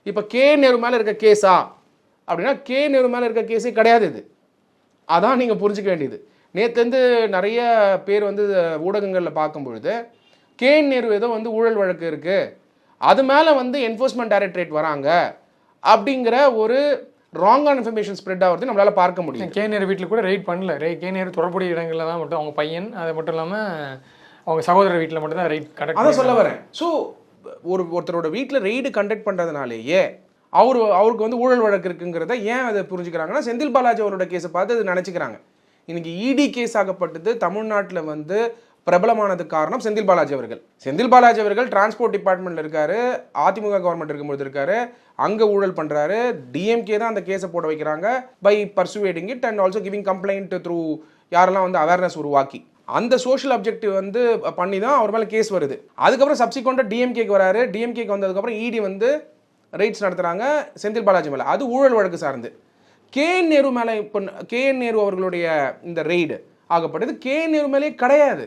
இப்போ கே நேரு மேலே இருக்க கேஸா அப்படின்னா கே நேரு மேலே இருக்க கேஸே கிடையாது இது. அதான் நீங்கள் புரிஞ்சிக்க வேண்டியது. நேற்றுலேருந்து நிறைய பேர் வந்து ஊடகங்களில் பார்க்கும்பொழுது கே நேரு ஏதோ வந்து ஊழல் வழக்கு இருக்குது, அது மேலே வந்து என்ஃபோர்ஸ்மெண்ட் டைரக்டரேட் வராங்க அப்படிங்கிற ஒரு ராங்கான இன்ஃபர்மேஷன் ஸ்ப்ரெட் ஆகிறது நம்மளால் பார்க்க முடியும். கே நேரு வீட்டில் கூட ரைட் பண்ணல. கே நேரு தொடர்புடைய இடங்களில் தான் மட்டும் அவங்க பையன், அது மட்டும் இல்லாமல் அவங்க சகோதரர் வீட்டில் மட்டும் தான் ரைட் கண்டக்ட். அதான் சொல்ல வரேன். ஸோ ஒருத்தரோட வீட்டில் ரெய்டு கண்டக்ட் பண்ணுறதுனாலேயே அவருக்கு வந்து ஊழல் வழக்கு இருக்குங்கிறத ஏன் அதை புரிஞ்சுக்கிறாங்கன்னா, செந்தில் பாலாஜி அவரோட கேஸை பார்த்து அது நினச்சிக்கிறாங்க. இன்னைக்கு இடி கேஸ் ஆகப்பட்டது தமிழ்நாட்டில் வந்து பிரபலமானதுக்கு காரணம் செந்தில் பாலாஜி அவர்கள். செந்தில் பாலாஜி அவர்கள் டிரான்ஸ்போர்ட் டிபார்ட்மெண்ட்டில் இருக்காரு, அதிமுக கவர்மெண்ட் இருக்கும்போது இருக்காரு, அங்கே ஊழல் பண்ணுறாரு. டிஎம்கே தான் அந்த கேஸை போட வைக்கிறாங்க by persuading it and also giving complaint through யாரெல்லாம் வந்து அவேர்னஸ் உருவாக்கி அந்த சோஷியல் அப்ஜெக்டிவ் வந்து பண்ணி தான் அவர் மேலே கேஸ் வருது. அதுக்கப்புறம் சப்சிக்வெண்ட்டாக டிஎம்கேக்கு வராரு. டிஎம்கேக்கு வந்ததுக்கப்புறம் இடி வந்து ரைட்ஸ் நடத்துகிறாங்க செந்தில் பாலாஜி மேலே. அது ஊழல் வழக்கு சார்ந்து. கேஎன் நேரு மேலே இப்போ கேஎன் நேரு அவர்களுடைய இந்த ரெய்டு ஆகப்பட்டது கேஎன் நேரு மேலே கிடையாது.